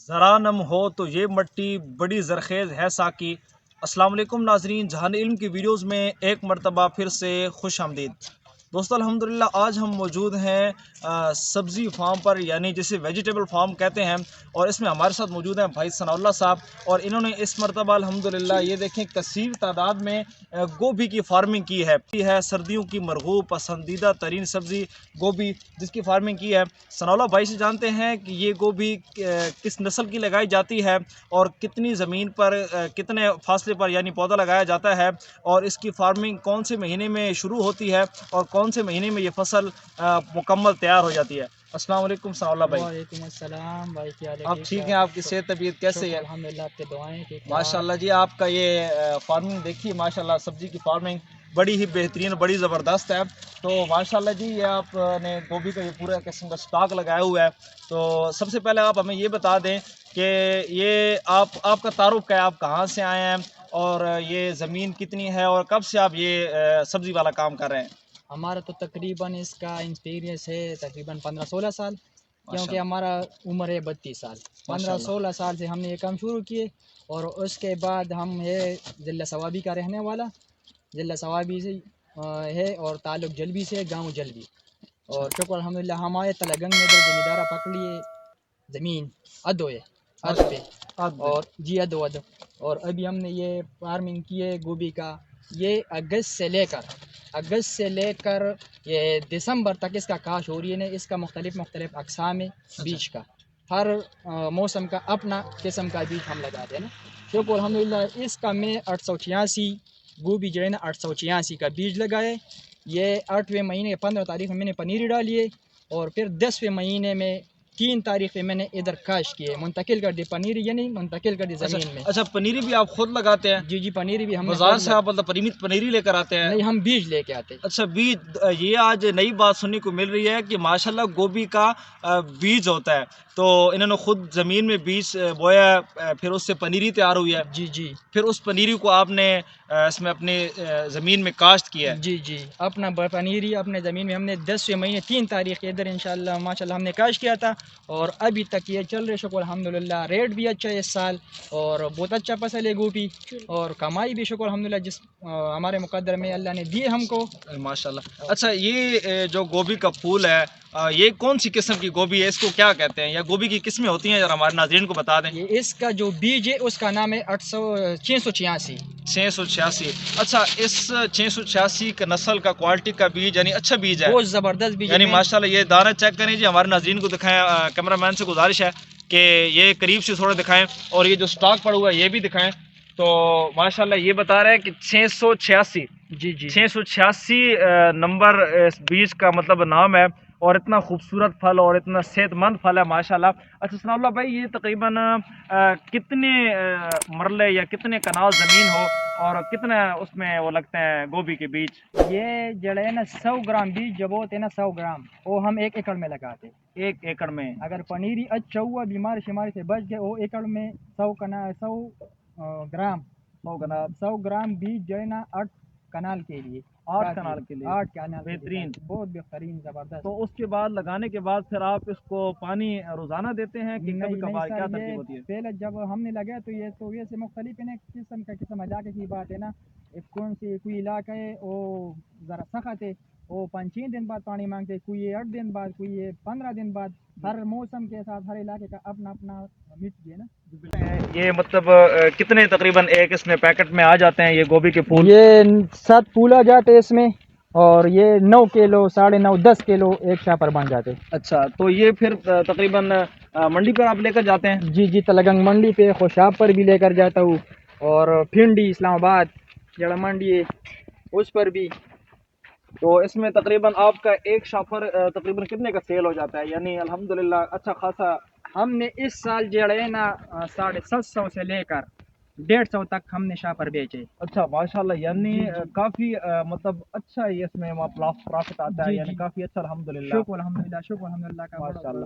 ذرا نم ہو تو یہ مٹی بڑی زرخیز ہے ساکی۔ السلام علیکم ناظرین، جہان علم کی ویڈیوز میں ایک مرتبہ پھر سے خوش آمدید۔ دوستو الحمدللہ آج ہم موجود ہیں سبزی فارم پر، یعنی جسے ویجیٹیبل فارم کہتے ہیں، اور اس میں ہمارے ساتھ موجود ہیں بھائی ثناء اللہ صاحب، اور انہوں نے اس مرتبہ الحمدللہ یہ دیکھیں کثیر تعداد میں گوبھی کی فارمنگ کی ہے سردیوں کی مرغوب پسندیدہ ترین سبزی گوبھی جس کی فارمنگ کی ہے۔ ثناء اللہ بھائی سے جانتے ہیں کہ یہ گوبھی کس نسل کی لگائی جاتی ہے اور کتنی زمین پر کتنے فاصلے پر یعنی پودا لگایا جاتا ہے، اور اس کی فارمنگ کون سے مہینے میں شروع ہوتی ہے اور کون سے مہینے میں یہ فصل مکمل تیار ہو جاتی ہے۔ السلام علیکم ثناء اللہ بھائی۔ وعلیکم السلام بھائی، کیا حال ہے؟ آپ ٹھیک ہیں؟ آپ کی صحت طبیعت کیسے ہے؟ الحمدللہ، آپ کے دعائیں ماشاءاللہ جی، آپ کا یہ فارمنگ دیکھیے ماشاءاللہ، سبزی کی فارمنگ بڑی ہی بہترین، بڑی زبردست ہے۔ تو ماشاءاللہ جی، یہ آپ نے گوبھی کا یہ پورا قسم کا سٹاک لگایا ہوا ہے، تو سب سے پہلے آپ ہمیں یہ بتا دیں کہ یہ آپ کا تعارف کیا ہے، آپ کہاں سے آئے ہیں اور یہ زمین کتنی ہے اور کب سے آپ یہ سبزی والا کام کر رہے ہیں؟ ہمارا تو تقریباً اس کا ایکسپیرینس ہے تقریباً 15-16 سال، کیونکہ ہمارا عمر ہے 32 سال۔ 15-16 سال سے ہم نے یہ کام شروع کیے، اور اس کے بعد ہم ہے ضلع ثوابی کا رہنے والا، ضلع ثوابی سے ہے، اور تعلق جلبی سے، گاؤں جلبی۔ اور شکر الحمدللہ ہمارے تلگنگ میں زمیندارہ پکڑ لیے زمین ادو ہے، اد پہ، اور جی ادو ادو، اور ابھی ہم نے یہ فارمنگ کی ہے گوبھی کا، یہ اگست سے لے کر یہ دسمبر تک اس کا کاشت ہو رہی ہے۔ اس کا مختلف اقسام ہے بیج کا، ہر موسم کا اپنا قسم کا بیج ہم لگاتے ہیں نا۔ شکر الحمدللہ اس کا میں 886 گوبھی جو ہے نا 886 کا بیج لگائے۔ یہ 8ویں مہینے 15 تاریخ میں نے پنیری ڈالی ہے، اور پھر 10ویں مہینے میں 3 تاریخ میں نے ادھر کاشت کی ہے، منتقل کر دی پنیری، یعنی منتقل کر دی زمین میں۔ اچھا، پنیری بھی آپ خود لگاتے ہیں؟ جی پنیری بھی ہم بازار سے آپ مطلب پنیری لے کر آتے ہیں؟ نہیں، ہم بیج لے کے آتے ہیں۔ اچھا، بیج، یہ آج نئی بات سننے کو مل رہی ہے کہ ماشاءاللہ گوبھی کا بیج ہوتا ہے، تو انہوں نے خود زمین میں بیج بویا ہے، پھر اس سے پنیری تیار ہوئی ہے، جی پھر اس پنیری کو آپ نے اس میں اپنی زمین میں کاشت کیا ہے۔ جی اپنا پنیری اپنے زمین میں ہم نے 10ویں مہینے 3 تاریخ کے ادھر انشاءاللہ ماشاءاللہ ہم نے کاشت کیا تھا، اور ابھی تک یہ چل رہے شکر الحمدللہ۔ ریٹ بھی اچھا ہے اس سال، اور بہت اچھا فصل ہے گوبھی، اور کمائی بھی شکر الحمدللہ جس ہمارے مقدر میں اللہ نے دی ہم کو ماشاءاللہ۔ اچھا، یہ جو گوبھی کا پھول ہے، یہ کون سی قسم کی گوبھی ہے؟ اس کو کیا کہتے ہیں، یا گوبھی کی قسمیں ہوتی ہیں، ذرا ہمارے ناظرین کو بتا دیں۔ یہ اس کا جو بیج ہے اس کا نام ہے 686۔ 686۔ اچھا، اس 686 کا نسل کا کوالٹی کا بیج یعنی اچھا بیج ہے، بہت زبردست بیج یعنی ہے۔ ماشاءاللہ یہ دانا چیک کریں جی، ہمارے ناظرین کو دکھائیں، کیمرہ مین سے گزارش ہے کہ یہ قریب سے تھوڑا دکھائیں، اور یہ جو سٹاک پڑا ہوا ہے یہ بھی دکھائیں۔ تو ماشاءاللہ یہ بتا رہے ہیں کہ 686 جی 686 نمبر اس بیج کا مطلب نام ہے، اور اتنا خوبصورت پھل اور اتنا صحت مند پھل ہے ماشاءاللہ۔ اچھا ثناء اللہ بھائی، یہ تقریباً کتنے مرلے یا کتنے کنال زمین ہو اور کتنے اس میں وہ لگتے ہیں گوبھی کے بیج؟ یہ جڑے نا 100 گرام بیج جب ہوتے ہیں نا 100 گرام، وہ ہم 1 ایکڑ میں لگاتے ہیں۔ 1 ایکڑ میں؟ اگر پنیری اچھا ہوا، بیماری شماری سے بچ گئے، وہ ایکڑ میں 100 گرام 100 گرام بیج جو ہے نا 8 کنال کے لیے، 8 کنال کے لیے؟ 8 کنال بہترین، بہت بہترین، زبردست۔ تو اس کے بعد لگانے کے بعد پھر آپ اس کو پانی روزانہ دیتے ہیں کہ کبھی کبھار؟ کیا ترتیب ہوتی ہے؟ پہلے جب ہم نے لگایا تو یہ سے مختلف ہے نا، قسم علاقے کی بات ہے نا، کون سی کوئی علاقہ ہے وہ ذرا سخت ہے، وہ 5-6 دن بعد پانی مانگتے، کوئی 8 دن بعد، کوئی 15 دن بعد۔ ہر موسم کے ساتھ ہر علاقے کا اپنا اپنا مٹی ہے نا۔ یہ مطلب کتنے تقریباً ایک اس میں پیکٹ میں آ جاتے ہیں یہ گوبھی کے پھول؟ یہ 7 پھول آ جاتے اس میں، اور یہ 9 کلو 9.5 10 کلو ایک شاہ پر بن جاتے۔ اچھا، تو یہ پھر تقریباً منڈی پر آپ لے کر جاتے ہیں؟ جی تلگنگ منڈی پہ، خوشاب پر بھی لے کر جاتا ہوں، اور پھنڈی اسلام آباد جڑا منڈی ہے اس پر بھی۔ تو اس میں تقریباً آپ کا ایک شاہ پر تقریباً کتنے کا سیل ہو جاتا ہے، یعنی الحمدللہ اچھا خاصا؟ ہم نے اس سال جڑے نا 750 سے لے کر 150 تک ہم نے شاہ پر بیچے۔ اچھا ماشاءاللہ، یعنی کافی مطلب اچھا اس میں پرافٹ آتا ہے، یعنی کافی اچھا الحمدللہ۔ شکر الحمدللہ کا ماشاءاللہ۔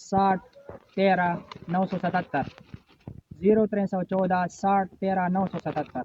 60 13 977, 0314 60 13 977।